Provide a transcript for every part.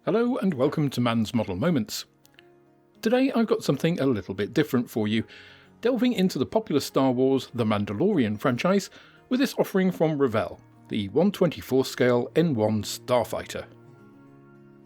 Hello and welcome to Man's Model Moments. Today I've got something a little bit different for you, delving into the popular Star Wars The Mandalorian franchise with this offering from Revell, the 1/24 scale N-1 Starfighter.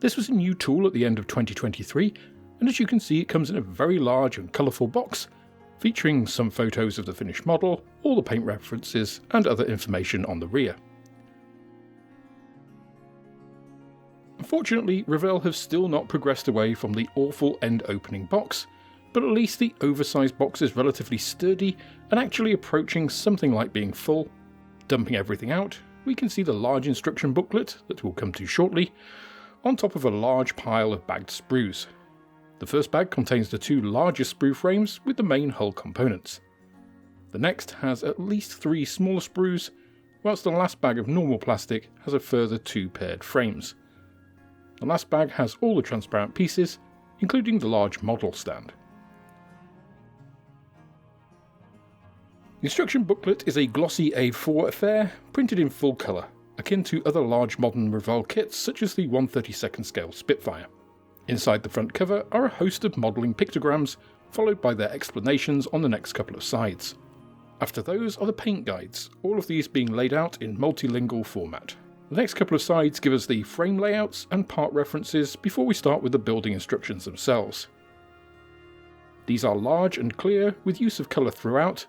This was a new tool at the end of 2023, and as you can see it comes in a very large and colourful box, featuring some photos of the finished model, all the paint references and other information on the rear. Unfortunately, Revell have still not progressed away from the awful end-opening box, but at least the oversized box is relatively sturdy and actually approaching something like being full. Dumping everything out, we can see the large instruction booklet that we'll come to shortly, on top of a large pile of bagged sprues. The first bag contains the two largest sprue frames with the main hull components. The next has at least 3 smaller sprues, whilst the last bag of normal plastic has a further 2 paired frames. The last bag has all the transparent pieces, including the large model stand. The instruction booklet is a glossy A4 affair, printed in full colour, akin to other large modern Revell kits such as the 1/32nd scale Spitfire. Inside the front cover are a host of modelling pictograms, followed by their explanations on the next couple of sides. After those are the paint guides, all of these being laid out in multilingual format. The next couple of sides give us the frame layouts and part references before we start with the building instructions themselves. These are large and clear, with use of colour throughout.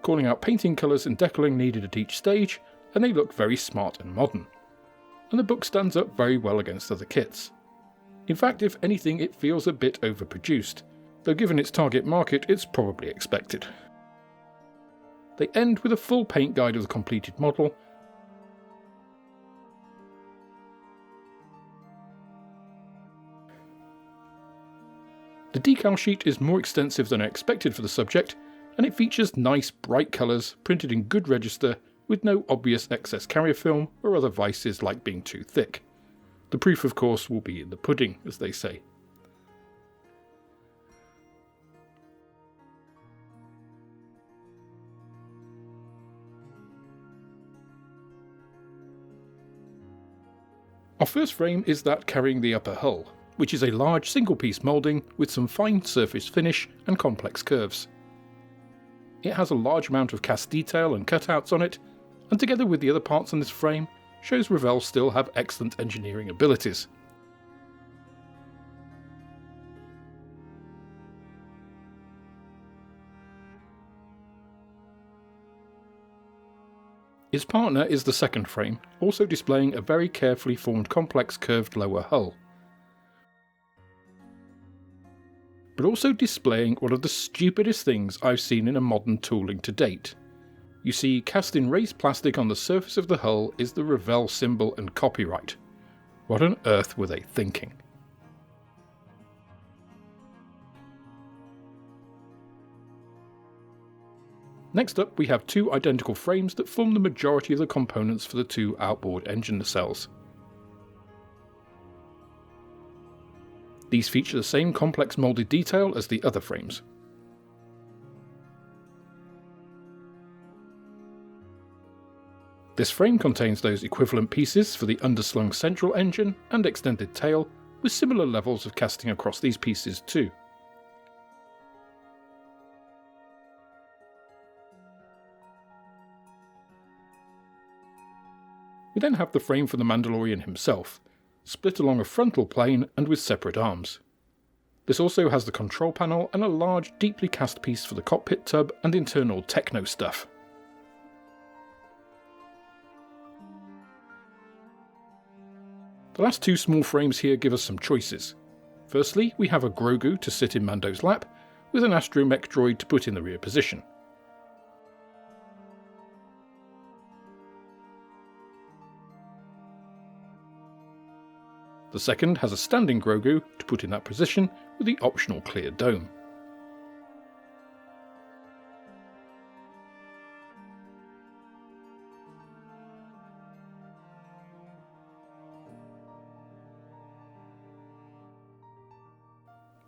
Calling out painting colours and decaling needed at each stage, and they look very smart and modern. And the book stands up very well against other kits. In fact, if anything, it feels a bit overproduced, though given its target market, it's probably expected. They end with a full paint guide of the completed model, the decal sheet is more extensive than I expected for the subject, and it features nice bright colours printed in good register with no obvious excess carrier film or other vices like being too thick. The proof of course will be in the pudding, as they say. Our first frame is that carrying the upper hull, which is a large single-piece moulding with some fine surface finish and complex curves. It has a large amount of cast detail and cutouts on it, and together with the other parts on this frame, shows Revell still have excellent engineering abilities. Its partner is the second frame, also displaying a very carefully formed complex curved lower hull, but also displaying one of the stupidest things I've seen in a modern tooling to date. You see, cast in raised plastic on the surface of the hull is the Revell symbol and copyright. What on earth were they thinking? Next up, we have 2 identical frames that form the majority of the components for the 2 outboard engine nacelles. These feature the same complex moulded detail as the other frames. This frame contains those equivalent pieces for the underslung central engine and extended tail, with similar levels of casting across these pieces too. We then have the frame for the Mandalorian himself, split along a frontal plane and with separate arms. This also has the control panel and a large, deeply cast piece for the cockpit tub and internal techno stuff. The last 2 small frames here give us some choices. Firstly, we have a Grogu to sit in Mando's lap, with an astromech droid to put in the rear position. The second has a standing Grogu to put in that position with the optional clear dome.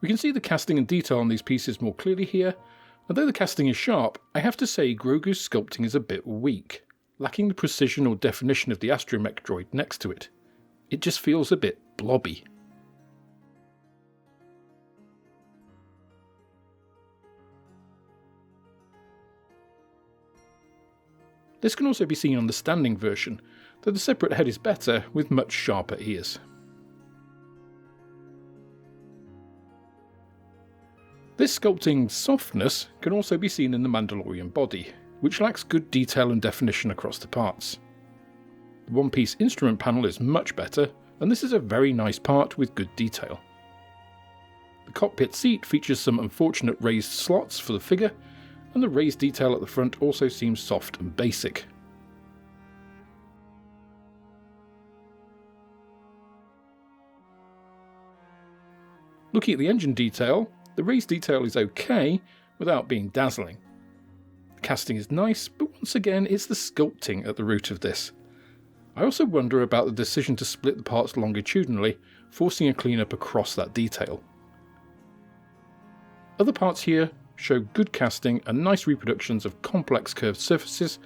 We can see the casting and detail on these pieces more clearly here, and though the casting is sharp, I have to say Grogu's sculpting is a bit weak, lacking the precision or definition of the astromech droid next to it. It just feels a bit blobby. This can also be seen on the standing version, though the separate head is better with much sharper ears. This sculpting softness can also be seen in the Mandalorian body, which lacks good detail and definition across the parts. The one-piece instrument panel is much better, and this is a very nice part with good detail. The cockpit seat features some unfortunate raised slots for the figure, and the raised detail at the front also seems soft and basic. Looking at the engine detail, the raised detail is okay without being dazzling. The casting is nice, but once again it's the sculpting at the root of this. I also wonder about the decision to split the parts longitudinally, forcing a cleanup across that detail. Other parts here show good casting and nice reproductions of complex curved surfaces,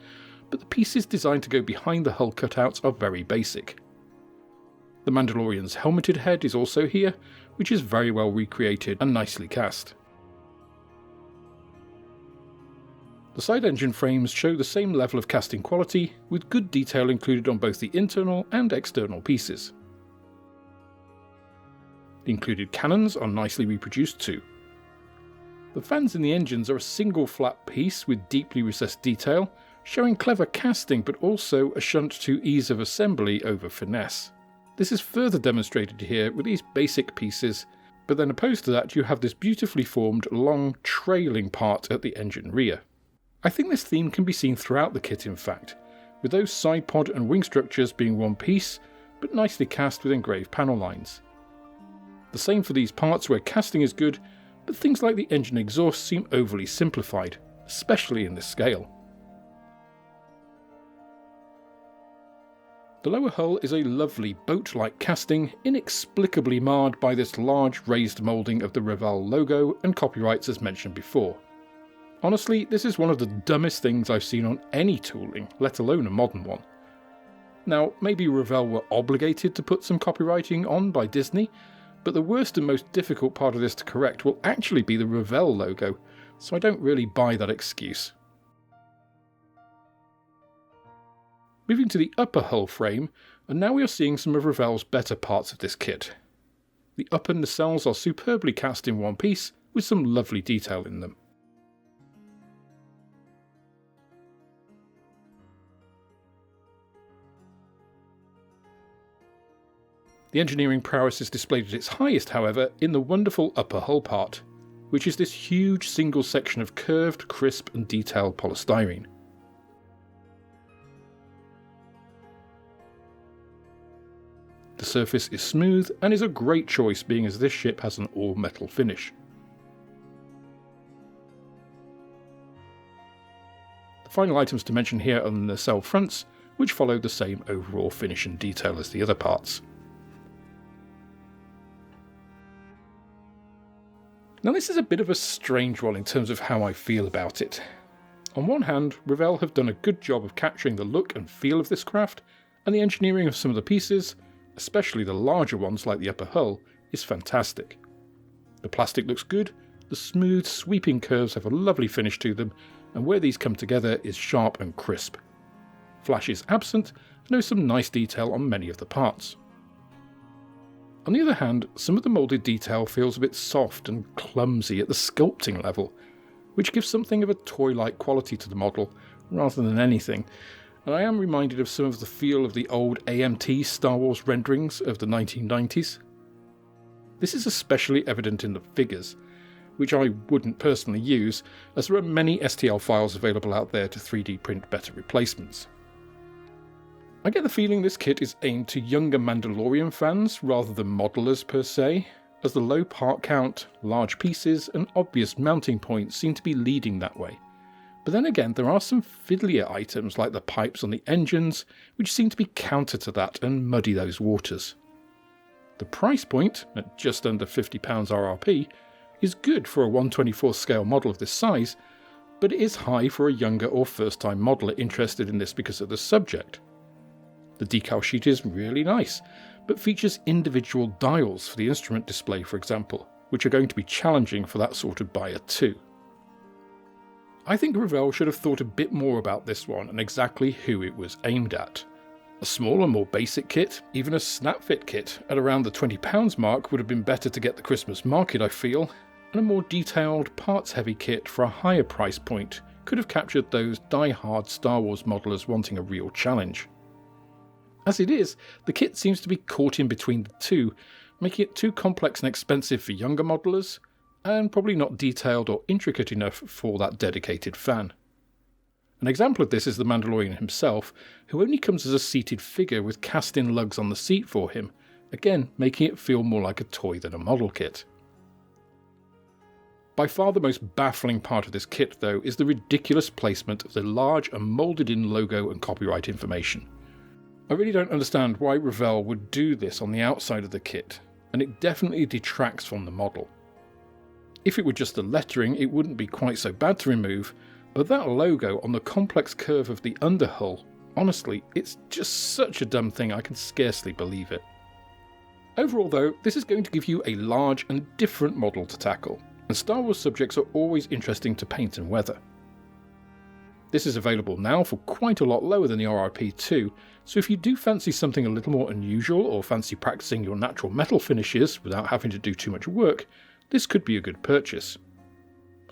but the pieces designed to go behind the hull cutouts are very basic. The Mandalorian's helmeted head is also here, which is very well recreated and nicely cast. The side engine frames show the same level of casting quality, with good detail included on both the internal and external pieces. The included cannons are nicely reproduced too. The fans in the engines are a single flat piece with deeply recessed detail, showing clever casting but also a shunt to ease of assembly over finesse. This is further demonstrated here with these basic pieces, but then opposed to that you have this beautifully formed, long, trailing part at the engine rear. I think this theme can be seen throughout the kit in fact, with those side pod and wing structures being one piece, but nicely cast with engraved panel lines. The same for these parts where casting is good, but things like the engine exhaust seem overly simplified, especially in this scale. The lower hull is a lovely boat-like casting, inexplicably marred by this large raised moulding of the Revell logo and copyrights as mentioned before. Honestly, this is one of the dumbest things I've seen on any tooling, let alone a modern one. Now, maybe Revell were obligated to put some copywriting on by Disney, but the worst and most difficult part of this to correct will actually be the Revell logo, so I don't really buy that excuse. Moving to the upper hull frame, and now we are seeing some of Revell's better parts of this kit. The upper nacelles are superbly cast in one piece, with some lovely detail in them. The engineering prowess is displayed at its highest, however, in the wonderful upper hull part, which is this huge single section of curved, crisp and detailed polystyrene. The surface is smooth and is a great choice being as this ship has an all-metal finish. The final items to mention here are the nacelle fronts, which follow the same overall finish and detail as the other parts. Now this is a bit of a strange one in terms of how I feel about it. On one hand, Revell have done a good job of capturing the look and feel of this craft, and the engineering of some of the pieces, especially the larger ones like the upper hull, is fantastic. The plastic looks good, the smooth sweeping curves have a lovely finish to them, and where these come together is sharp and crisp. Flash is absent, and there is some nice detail on many of the parts. On the other hand, some of the moulded detail feels a bit soft and clumsy at the sculpting level, which gives something of a toy-like quality to the model rather than anything, and I am reminded of some of the feel of the old AMT Star Wars renderings of the 1990s. This is especially evident in the figures, which I wouldn't personally use, as there are many STL files available out there to 3D print better replacements. I get the feeling this kit is aimed to younger Mandalorian fans rather than modelers per se, as the low part count, large pieces and obvious mounting points seem to be leading that way. But then again, there are some fiddlier items like the pipes on the engines, which seem to be counter to that and muddy those waters. The price point, at just under £50 RRP, is good for a 1/24 scale model of this size, but it is high for a younger or first-time modeler interested in this because of the subject. The decal sheet is really nice, but features individual dials for the instrument display, for example, which are going to be challenging for that sort of buyer too. I think Revell should have thought a bit more about this one and exactly who it was aimed at. A smaller, more basic kit, even a snap-fit kit at around the £20 mark would have been better to get the Christmas market, I feel, and a more detailed, parts-heavy kit for a higher price point could have captured those die-hard Star Wars modelers wanting a real challenge. As it is, the kit seems to be caught in between the two, making it too complex and expensive for younger modelers, and probably not detailed or intricate enough for that dedicated fan. An example of this is the Mandalorian himself, who only comes as a seated figure with cast-in lugs on the seat for him, again making it feel more like a toy than a model kit. By far the most baffling part of this kit, though, is the ridiculous placement of the large and moulded-in logo and copyright information. I really don't understand why Revell would do this on the outside of the kit, and it definitely detracts from the model. If it were just the lettering, it wouldn't be quite so bad to remove, but that logo on the complex curve of the underhull, honestly, it's just such a dumb thing I can scarcely believe it. Overall though, this is going to give you a large and different model to tackle, and Star Wars subjects are always interesting to paint and weather. This is available now for quite a lot lower than the RRP too, so if you do fancy something a little more unusual or fancy practicing your natural metal finishes without having to do too much work, this could be a good purchase.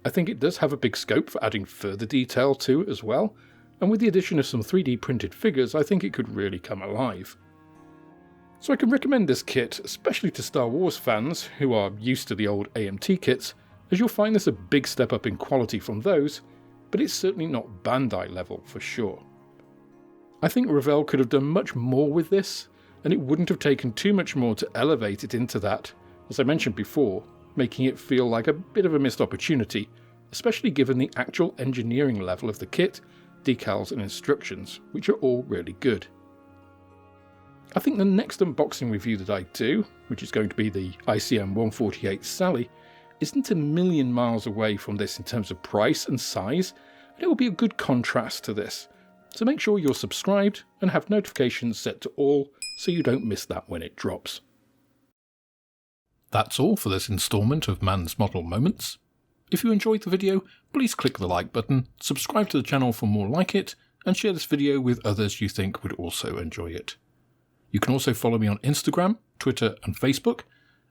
I think it does have a big scope for adding further detail to it as well, and with the addition of some 3D printed figures I think it could really come alive. So I can recommend this kit, especially to Star Wars fans who are used to the old AMT kits, as you'll find this a big step up in quality from those, but it's certainly not Bandai level for sure. I think Revell could have done much more with this, and it wouldn't have taken too much more to elevate it into that, as I mentioned before, making it feel like a bit of a missed opportunity, especially given the actual engineering level of the kit, decals and instructions, which are all really good. I think the next unboxing review that I do, which is going to be the ICM 148 Sally, isn't a million miles away from this in terms of price and size, and it will be a good contrast to this. So make sure you're subscribed and have notifications set to all so you don't miss that when it drops. That's all for this instalment of Man's Model Moments. If you enjoyed the video, please click the like button, subscribe to the channel for more like it, and share this video with others you think would also enjoy it. You can also follow me on Instagram, Twitter and Facebook,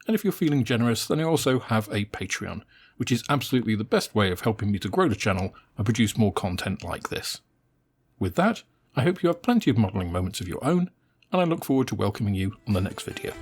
and if you're feeling generous then I also have a Patreon, which is absolutely the best way of helping me to grow the channel and produce more content like this. With that, I hope you have plenty of modelling moments of your own, and I look forward to welcoming you on the next video.